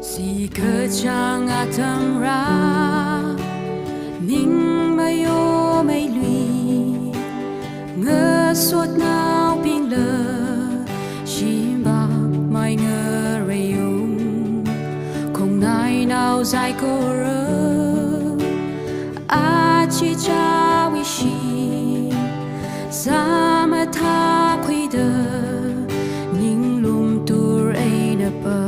si cơ trang a tâm ra ninh mây ô mây lùi ngơ suốt nào pin lờ chim bạc mai ngơ rây không nai nào dài cô rơ a chi cha vi shi sa ma tha quy đờ ninh lum tur ai nè bờ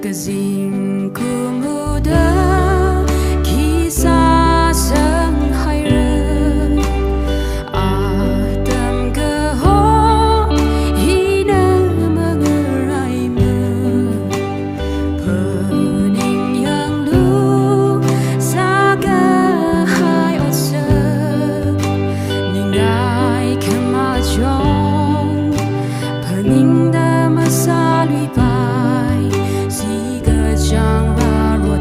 Kazing kumuda kisah sang hayran Atam keho hina mengerai pening yang lu saga hai osak ningai kemajong pening da masalui bai Chẳng ra ruột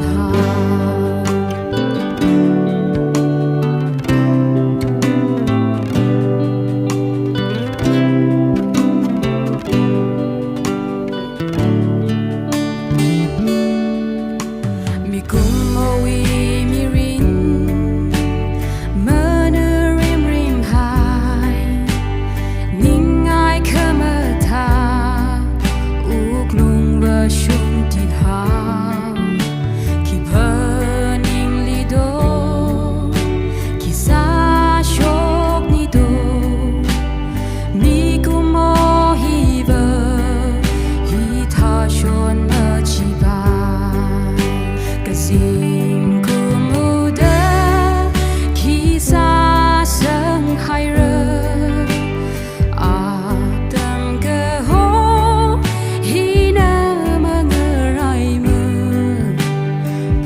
mi cùng môi mi rin mơ nơ rim rim hai ninh ai khơ mơ tha uk lung và shung tin ha Kazing kumuda kisah sang hayran Atam keho hina mengerai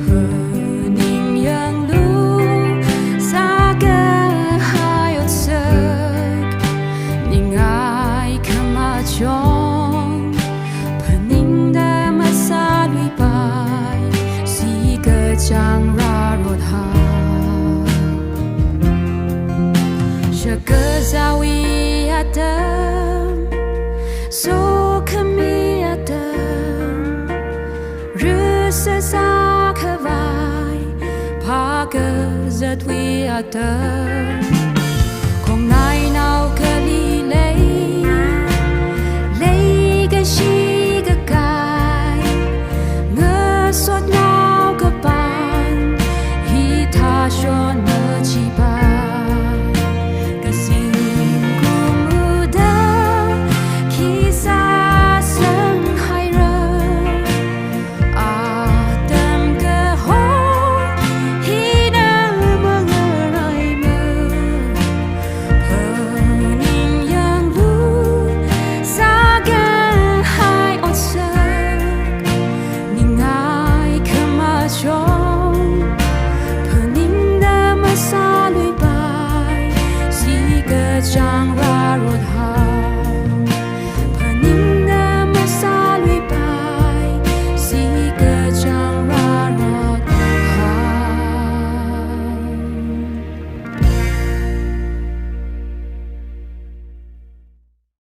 pening yang lu saga hayot sak ningai kemajong pening da masalui bai Chẳng ra ruột hà Shaka zawi adam So kami adam Rüse sa kavai Paka zadwi adam